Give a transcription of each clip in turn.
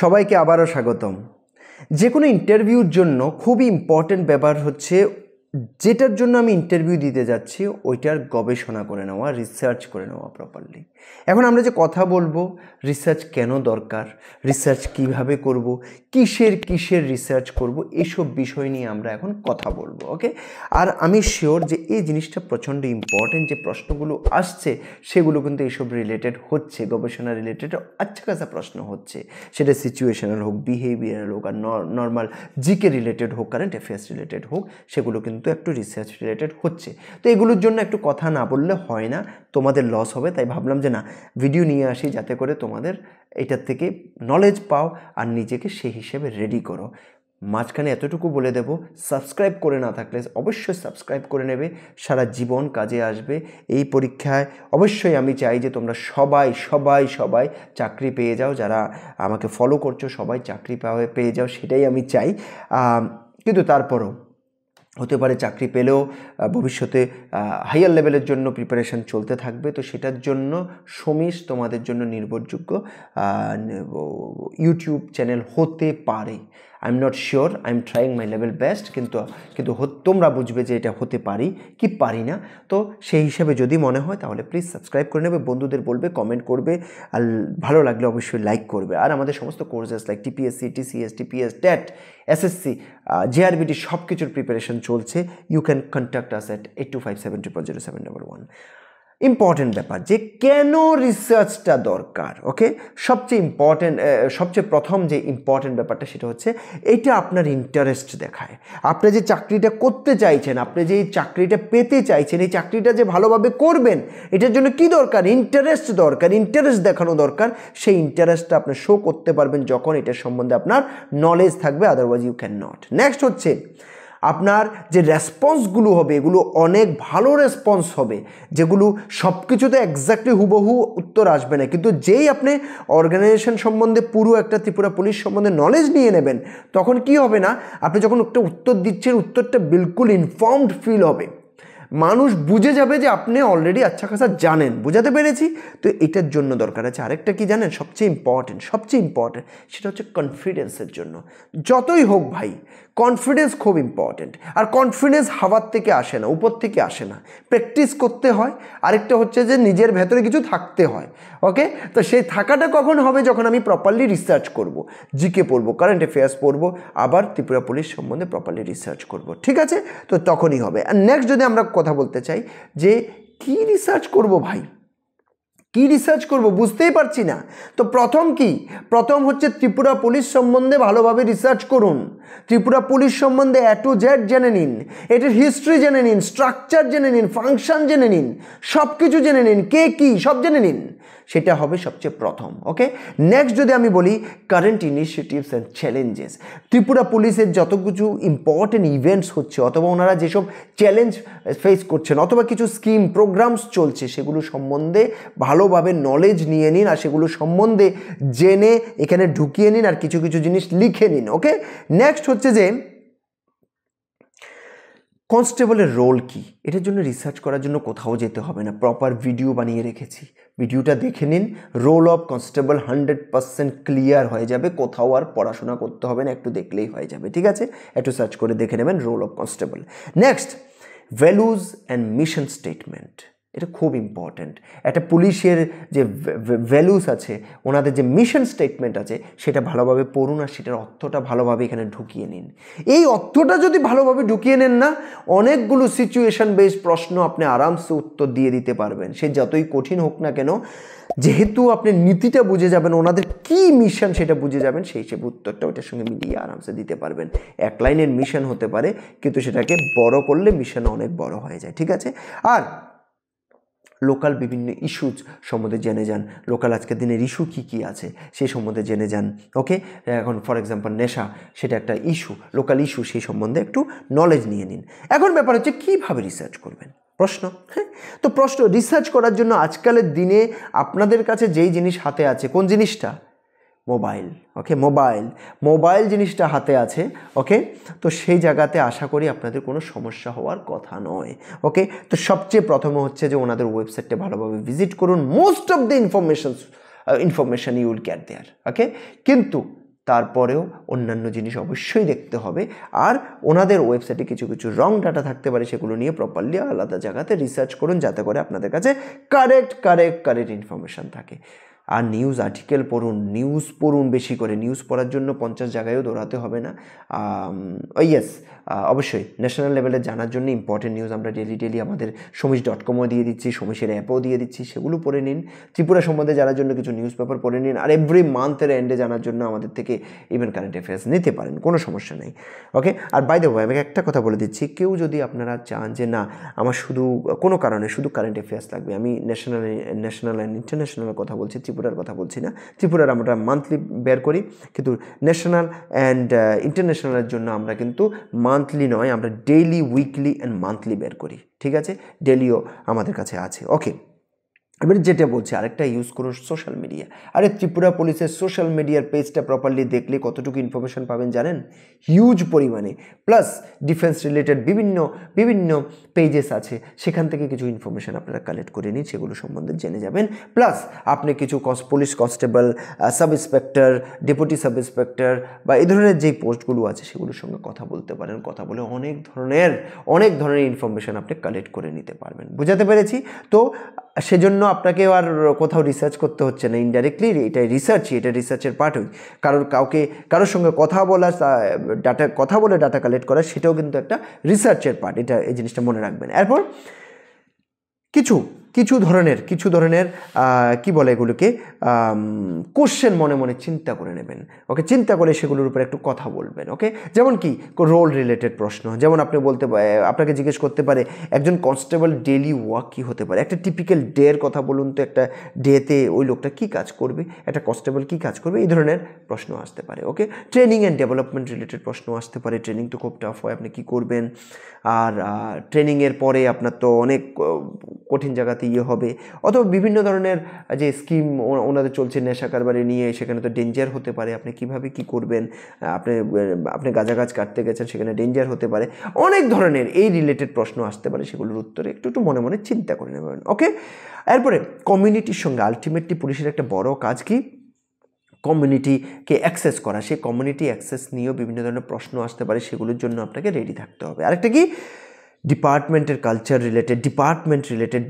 সবাইকে আবারও স্বাগতম। যে কোনো ইন্টারভিউর জন্য খুবই ইম্পর্টেন্ট ব্যাপার হচ্ছে যেটার জন্য আমি ইন্টারভিউ দিতে যাচ্ছি ওইটার গবেষণা করে নেওয়া, রিসার্চ করে নেওয়া প্রপারলি। এখন আমরা যে কথা বলবো রিসার্চ কেন দরকার, রিসার্চ কিভাবে করব, কিসের রিসার্চ করব, এসব বিষয় নিয়ে আমরা এখন কথা বলবো। ওকে, আর আমি শিওর যে এই জিনিসটা প্রচণ্ড ইম্পর্টেন্ট। যে প্রশ্নগুলো আসছে সেগুলো কিন্তু এইসব রিলেটেড হচ্ছে, গবেষণা রিলেটেড আচ্ছা কাছা প্রশ্ন হচ্ছে, সেটা সিচুয়েশনাল হোক, বিহেভিয়ারাল হোক, আর নর্মাল জিকে রিলেটেড হোক, কারেন্ট অ্যাফেয়ার্স রিলেটেড হোক, সেগুলো কিন্তু একটু রিসার্চ রিলেটেড হচ্ছে। তো এগুলোর জন্য একটু কথা না বললে হয় না, তোমাদের লস হবে। তাই ভাবলাম যে না, ভিডিও নিয়ে আসি যাতে করে তোমাদের এটার থেকে নলেজ পাও আর নিজেকে সেই হিসেবে রেডি করো। মাঝখানে এতটুকু বলে দেব, সাবস্ক্রাইব করে না থাকলে অবশ্যই সাবস্ক্রাইব করে নেবে, সারা জীবন কাজে আসবে। এই পরীক্ষায় অবশ্যই আমি চাই যে তোমরা সবাই চাকরি পেয়ে যাও। যারা আমাকে ফলো করছো সবাই চাকরি পেয়ে যাও, সেটাই আমি চাই। কিন্তু তারপরও হতে পারে চাকরি পেলেও ভবিষ্যতে হাইয়ার লেভেলের জন্য প্রিপারেশান চলতে থাকবে। তো সেটার জন্য সমীশ তোমাদের জন্য নির্ভরযোগ্য ইউটিউব চ্যানেল হতে পারে। I am not sure, I am trying my level best, কিন্তু তোমরা বুঝবে যে এটা হতে পারি কি পারি না। তো সেই হিসাবে যদি মনে হয় তাহলে প্লিজ সাবস্ক্রাইব করে নেবে, বন্ধুদের বলবে, কমেন্ট করবে, আর ভালো লাগলে অবশ্যই লাইক করবে। আর আমাদের সমস্ত courses like TPSC, TCS, TPS, TET, SSC, JRBT সব কিছুর প্রিপারেশন চলছে। You can contact us at 8257000711। Important ব্যাপার যে কেন রিসার্চটা দরকার। ওকে, সবচেয়ে প্রথম যে ইম্পর্টেন্ট ব্যাপারটা সেটা হচ্ছে এইটা আপনার ইন্টারেস্ট দেখায়। আপনি যে চাকরিটা করতে চাইছেন, আপনি যে এই চাকরিটা পেতে চাইছেন, এই চাকরিটা যে ভালোভাবে করবেন, এটার জন্য কি দরকার? ইন্টারেস্ট দরকার, ইন্টারেস্ট দেখানো দরকার। সেই ইন্টারেস্টটা আপনি শো করতে পারবেন যখন এটার সম্বন্ধে আপনার নলেজ থাকবে, otherwise you can not. Next হচ্ছে আপনার যে রেসপন্সগুলো হবে এগুলো অনেক ভালো রেসপন্স হবে, যেগুলো সব কিছুতে এক্স্যাক্টলি হুবহু উত্তর আসবে না, কিন্তু যেই আপনি অর্গানাইজেশন সম্বন্ধে পুরো একটা ত্রিপুরা পুলিশ সম্বন্ধে নলেজ নিয়ে নেবেন, তখন কি হবে না, আপনি যখন একটা উত্তর দিচ্ছেন উত্তরটা বিলকুল ইনফর্মড ফিল হবে। মানুষ বুঝে যাবে যে আপনি অলরেডি আচ্ছা খাসা জানেন। বুঝাতে পেরেছি? তো এটার জন্য দরকার আছে আরেকটা কি জানেন, সবচেয়ে ইম্পর্টেন্ট সেটা হচ্ছে কনফিডেন্সের জন্য। যতই হোক ভাই, কনফিডেন্স খুব ইম্পর্টেন্ট। আর কনফিডেন্স হাওয়ার থেকে আসে না, উপর থেকে আসে না, প্র্যাকটিস করতে হয়। আরেকটা হচ্ছে যে নিজের ভেতরে কিছু থাকতে হয়। ওকে, তো সেই থাকাটা কখন হবে? যখন আমি প্রপারলি রিসার্চ করব, জিকে পড়বো, কারেন্ট অ্যাফেয়ার্স পড়বো, আবার ত্রিপুরা পুলিশ সম্বন্ধে প্রপারলি রিসার্চ করব। ঠিক আছে, তো তখনই হবে। আর নেক্সট যদি আমরা কথা বলতে চাই যে কি রিসার্চ করব ভাই, কি রিসার্চ করব বুঝতেই পারছি না। তো প্রথম হচ্ছে ত্রিপুরা পুলিশ সম্বন্ধে ভালোভাবে রিসার্চ করুন। ত্রিপুরা পুলিশ সম্বন্ধে A to Z জেনে নিন, এটার হিস্ট্রি জেনে নিন, স্ট্রাকচার জেনে নিন, ফাংশন জেনে নিন, সব কিছু জেনে নিন, কে কি সব জেনে নিন। সেটা হবে সবচেয়ে প্রথম। ওকে, নেক্সট যদি আমি বলি current initiatives and challenges, Tripura পুলিশের যত কিছু ইম্পর্টেন্ট ইভেন্টস হচ্ছে, অথবা ওনারা যেসব চ্যালেঞ্জ ফেস করছেন, অথবা কিছু স্কিম প্রোগ্রামস চলছে, সেগুলো সম্বন্ধে ভালোভাবে নলেজ নিয়ে নিন, আর সেগুলো সম্বন্ধে জেনে এখানে ঢুকিয়ে নিন, আর কিছু কিছু জিনিস লিখে নিন। ওকে, নেক্সট হচ্ছে যে কনস্টেবলের রোল কি, এটার জন্য রিসার্চ করার জন্য কোথাও যেতে হবে না, প্রপার ভিডিও বানিয়ে রেখেছি, ভিডিওটা দেখে নিন। রোল অফ কনস্টেবল 100% ক্লিয়ার হয়ে যাবে, কোথাও আর পড়াশোনা করতে হবে না, একটু দেখলেই হয়ে যাবে। ঠিক আছে, একটু সার্চ করে দেখে নেবেন role of constable. Next, values and mission statement, এটা খুব ইম্পর্ট্যান্ট। একটা পুলিশের যে ভ্যালুস আছে, ওনাদের যে মিশন স্টেটমেন্ট আছে, সেটা ভালোভাবে পড়ুন, আর সেটার অর্থটা ভালোভাবে এখানে ঢুকিয়ে নিন। এই অর্থটা যদি ভালোভাবে ঢুকিয়ে নেন না, অনেকগুলো সিচুয়েশন বেসড প্রশ্ন আপনি আরামসে উত্তর দিয়ে দিতে পারবেন, সে যতই কঠিন হোক না কেন। যেহেতু আপনি নীতিটা বুঝে যাবেন, ওনাদের কি মিশন সেটা বুঝে যাবেন, সেই হিসেবে উত্তরটা ওইটার সঙ্গে মিলিয়ে আরামসে দিতে পারবেন। এক লাইনের মিশন হতে পারে, কিন্তু সেটাকে বড় করলে মিশন অনেক বড় হয়ে যায়। ঠিক আছে, আর লোকাল বিভিন্ন ইস্যুজ সম্বন্ধে জেনে যান, লোকাল আজকের দিনের ইস্যু কী আছে সেই সম্বন্ধে জেনে যান। ওকে, এখন ফর এক্সাম্পল নেশা, সেটা একটা ইস্যু, লোকাল ইস্যু, সেই সম্বন্ধে একটু নলেজ নিয়ে নিন। এখন ব্যাপার হচ্ছে কীভাবে রিসার্চ করবেন, হ্যাঁ, তো রিসার্চ করার জন্য আজকালের দিনে আপনাদের কাছে যেই জিনিস হাতে আছে, কোন জিনিসটা? মোবাইল। ওকে, মোবাইল জিনিসটা হাতে আছে। ওকে, তো সেই জায়গাতে আশা করি আপনাদের কোনো সমস্যা হওয়ার কথা নয়। ওকে, তো সবচেয়ে প্রথমে হচ্ছে যে ওনাদের ওয়েবসাইটটা ভালোভাবে ভিজিট করুন। Most of the information you will get there. Okay, কিন্তু তারপরেও অন্যান্য জিনিস অবশ্যই দেখতে হবে। আর ওনাদের ওয়েবসাইটে কিছু কিছু রং ডাটা থাকতে পারে, সেগুলো নিয়ে প্রপারলি আলাদা জায়গাতে রিসার্চ করুন, যাতে করে আপনাদের কাছে কারেক্ট ইনফরমেশান থাকে। আর নিউজ আর্টিকেল পড়ুন, নিউজ পড়ুন বেশি করে। নিউজ পড়ার জন্য 50 জায়গায়ও দৌড়াতে হবে না। ইয়েস, অবশ্যই ন্যাশনাল লেভেলে জানার জন্য ইম্পর্টেন্ট নিউজ আমরা ডেলি আমাদের সমীশ.com-ও দিয়ে দিচ্ছি, সমীশের অ্যাপও দিয়ে দিচ্ছি, সেগুলো পড়ে নিন। ত্রিপুরা সম্বন্ধে জানার জন্য কিছু নিউজ পেপার পড়ে নিন। আর এভরি মান্থের এন্ডে জানার জন্য আমাদের থেকে ইভেন কারেন্ট অ্যাফেয়ার্স নিতে পারেন, কোনো সমস্যা নেই। ওকে, আর বাই দ্য ওয়ে আমি একটা কথা বলে দিচ্ছি, কেউ যদি আপনারা চান যে না আমার শুধু কোনো কারণে শুধু কারেন্ট অ্যাফেয়ার্স লাগবে, আমি ন্যাশনাল অ্যান্ড ইন্টারন্যাশনালের কথা বলছি, ত্রিপুরার কথা বলছি না। ত্রিপুরার আমরা মান্থলি বের করি, কিন্তু ন্যাশনাল অ্যান্ড ইন্টারন্যাশনালের জন্য আমরা কিন্তু মান্থলি নয়, আমরা ডেইলি, উইকলি অ্যান্ড মান্থলি বের করি। ঠিক আছে, ডেলিও আমাদের কাছে আছে। ওকে, এবার যেটা বলছি, আরেকটা ইউজ করুন সোশ্যাল মিডিয়া। আরে ত্রিপুরা পুলিশের সোশ্যাল মিডিয়ার পেজটা প্রপারলি দেখলে কতটুকু ইনফরমেশন পাবেন জানেন? হিউজ পরিমাণে। প্লাস ডিফেন্স রিলেটেড বিভিন্ন পেজেস আছে, সেখান থেকে কিছু ইনফরমেশান আপনারা কালেক্ট করে নিন, সেগুলো সম্বন্ধে জেনে যাবেন। প্লাস আপনি কিছু police constable, sub inspector, deputy sub inspector বা এই ধরনের যেই পোস্টগুলো আছে সেগুলোর সঙ্গে কথা বলতে পারেন। কথা বলে অনেক ধরনের ইনফরমেশান আপনি কালেক্ট করে নিতে পারবেন। বুঝাতে পেরেছি তো? সেজন্য আপনাকে আর কোথাও রিসার্চ করতে হচ্ছে না, ইনডাইরেক্টলি এটা রিসার্চের পার্টই। কারোর সঙ্গে কথা বলে ডাটা কালেক্ট করা, সেটাও কিন্তু একটা রিসার্চের পার্ট। এই জিনিসটা মনে রাখবেন। এরপর কিছু ধরনের কি বলে এগুলোকে, কোশ্চেন মনে মনে চিন্তা করে নেবেন। ওকে, চিন্তা করে সেগুলোর উপর একটু কথা বলবেন। ওকে, যেমন কি রোল রিলেটেড প্রশ্ন, যেমন আপনি আপনাকে জিজ্ঞেস করতে পারে একজন কনস্টেবল ডেইলি ওয়ার্ক কী হতে পারে। একটা টিপিক্যাল ডের কথা বলুন তো, একটা ডেতে ওই লোকটা কী কাজ করবে, একটা কনস্টেবল কী কাজ করবে, এই ধরনের প্রশ্ন আসতে পারে। ওকে, ট্রেনিং অ্যান্ড ডেভেলপমেন্ট রিলেটেড প্রশ্ন আসতে পারে। ট্রেনিং তো খুব টাফ হয়, আপনি কী করবেন। আর ট্রেনিংয়ের পরে আপনার তো অনেক কঠিন জায়গাতে হবে, অথবা বিভিন্ন ধরনের যে স্কিম ওনাদের চলছে নেশা কারবারি নিয়ে, সেখানে তো ডেঞ্জার হতে পারে, আপনি কিভাবে কি করবেন। আপনি গাঁজা গাছ কাটতে গেছেন, সেখানে ডেঞ্জার হতে পারে। অনেক ধরনের এই রিলেটেড প্রশ্ন আসতে পারে, সেগুলোর উত্তরে একটু মনে মনে চিন্তা করে নেবেন। ওকে, এরপরে কমিউনিটির সঙ্গে আলটিমেটলি পুলিশের একটা বড় কাজ কি, কমিউনিটিকে অ্যাক্সেস করা। সেই কমিউনিটি অ্যাক্সেস নিয়েও বিভিন্ন ধরনের প্রশ্ন আসতে পারে, সেগুলোর জন্য আপনাকে রেডি থাকতে হবে। আরেকটা কি, ডিপার্টমেন্টের কালচার রিলেটেড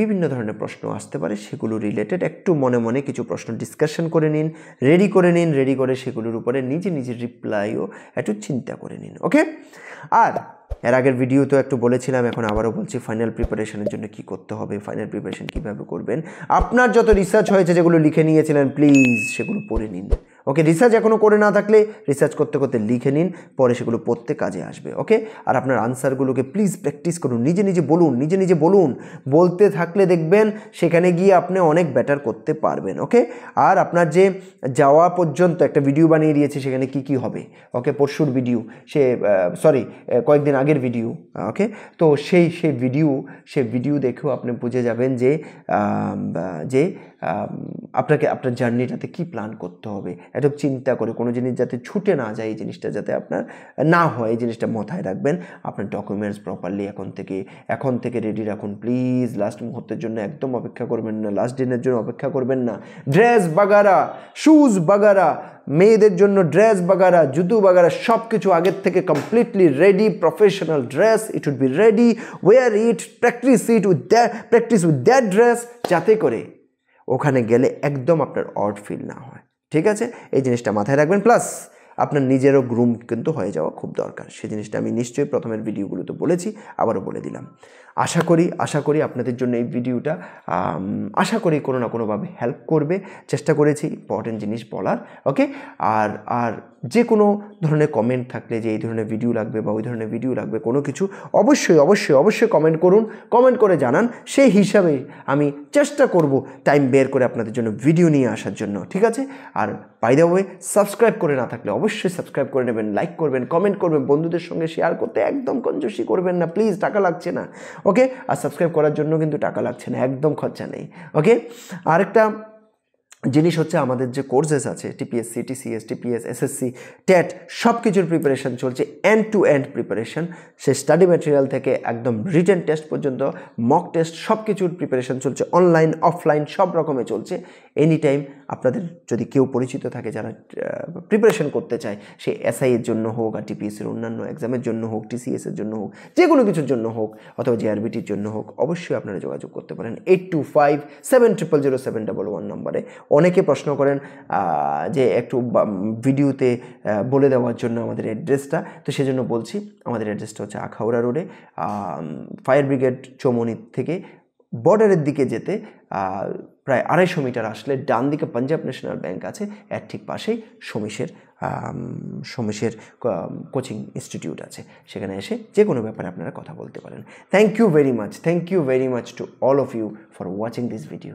বিভিন্ন ধরনের প্রশ্ন আসতে পারে, সেগুলো রিলেটেড একটু মনে মনে কিছু প্রশ্ন ডিসকাশন করে নিন, রেডি করে সেগুলোর উপরে নিজে রিপ্লাইও একটু চিন্তা করে নিন। ওকে, আর এর আগের ভিডিও তো একটু বলেছিলাম, এখন আবারও বলছি, ফাইনাল প্রিপারেশনের জন্য কি করতে হবে, ফাইনাল প্রিপারেশন কীভাবে করবেন। আপনার যত রিসার্চ হয়েছে, যেগুলো লিখে নিয়েছিলেন, প্লিজ সেগুলো পড়ে নিন। ওকে, রিসার্চ এখনও করে না থাকলে রিসার্চ করতে লিখে নিন, পরে সেগুলো পড়তে কাজে আসবে। ওকে, আর আপনার আনসারগুলোকে প্লিজ প্র্যাকটিস করুন, নিজে বলুন। বলতে থাকলে দেখবেন সেখানে গিয়ে আপনি অনেক বেটার করতে পারবেন। ওকে, আর আপনার যে যাওয়া পর্যন্ত একটা ভিডিও বানিয়ে দিয়েছে, সেখানে কি হবে। ওকে, পরশুর ভিডিও, কয়েকদিন আগের ভিডিও। ওকে, তো সেই ভিডিও দেখেও আপনি বুঝে যাবেন যে আপনাকে আপনার জার্নিটাতে কি প্ল্যান করতে হবে। একটু চিন্তা করে, কোনো জিনিস যাতে ছুটে না যায়, এই জিনিসটা যাতে আপনার না হয়, এই জিনিসটা মাথায় রাখবেন। আপনার ডকুমেন্টস প্রপারলি এখন থেকে রেডি রাখুন প্লিজ। লাস্ট মুহূর্তের জন্য একদম অপেক্ষা করবেন না, লাস্ট দিনের জন্য অপেক্ষা করবেন না। ড্রেস বাগারা, শুজ বাগারা, মেয়েদের জন্য ড্রেস বাগারা, জুতো বাগারা, সব কিছু আগের থেকে completely ready. Professional dress, it would be ready, wear it, practice with that dress, যাতে করে ওখানে গেলে একদম আপনার অড ফিল না হয়। ঠিক আছে, এই জিনিসটা মাথায় রাখবেন। প্লাস আপনার নিজেরও গ্রুম কিন্তু হয়ে যাওয়া খুব দরকার, সেই জিনিসটা আমি নিশ্চয়ই প্রথমের ভিডিওগুলোতে বলেছি, আবারও বলে দিলাম। আশা করি আপনাদের জন্য এই ভিডিওটা আশা করি কোনো না কোনোভাবে হেল্প করবে। চেষ্টা করেছি ইম্পর্টেন্ট জিনিস বলার। ওকে, আর যে কোনো ধরনের কমেন্ট থাকলে, যে এই ধরনের ভিডিও লাগবে বা ওই ধরনের ভিডিও লাগবে, কোনো কিছু অবশ্যই কমেন্ট করুন, কমেন্ট করে জানান। সেই হিসাবে আমি চেষ্টা করব টাইম বের করে আপনাদের জন্য ভিডিও নিয়ে আসার জন্য। ঠিক আছে, আর বাই দ্য ওয়ে, সাবস্ক্রাইব করে না থাকলে অবশ্যই সাবস্ক্রাইব করে নেবেন, লাইক করবেন, কমেন্ট করবেন, বন্ধুদের সঙ্গে শেয়ার করতে একদম কঞ্জুসি করবেন না প্লিজ, টাকা লাগছে না। ওকে, আর সাবস্ক্রাইব করার জন্য কিন্তু টাকা লাগছে না, একদম খরচা নেই। ওকে, আরেকটা জিনিস হচ্ছে, আমাদের যে কোর্সেস আছে, TPSC, TCS, TPS, SSC, TET, সব কিছুর প্রিপারেশান চলছে, এন্ড টু এন্ড প্রিপারেশান। সে স্টাডি ম্যাটেরিয়াল থেকে একদম রিটেন টেস্ট পর্যন্ত, মক টেস্ট, সব কিছুর প্রিপারেশান চলছে, অনলাইন অফলাইন সব রকমে চলছে। এনি টাইম আপনাদের যদি কেউ পরিচিত থাকে যারা প্রিপারেশন করতে চায়, সে এসআই এর জন্য হোক, আর টিপিএসের অন্যান্য এক্সামের জন্য হোক, টিসিএসের জন্য হোক, যে কোনো কিছুর জন্য হোক, অথবা জিআরবিটির জন্য হোক, অবশ্যই আপনারা যোগাযোগ করতে পারেন 8257000711 নম্বরে। অনেকে প্রশ্ন করেন যে একটু ভিডিওতে বলে দেওয়ার জন্য আমাদের অ্যাড্রেসটা, তো সেজন্য বলছি আমাদের অ্যাড্রেসটা হচ্ছে আখাউড়া রোডে, ফায়ার ব্রিগেড চৌমনি থেকে বর্ডারের দিকে যেতে প্রায় 250 মিটার আসলে ডান দিকে পাঞ্জাব ন্যাশনাল ব্যাংক আছে, এর ঠিক পাশেই সমীশের কোচিং ইনস্টিটিউট আছে, সেখানে এসে যে কোনো ব্যাপারে আপনারা কথা বলতে পারেন। Thank you very much to all of you for watching this video.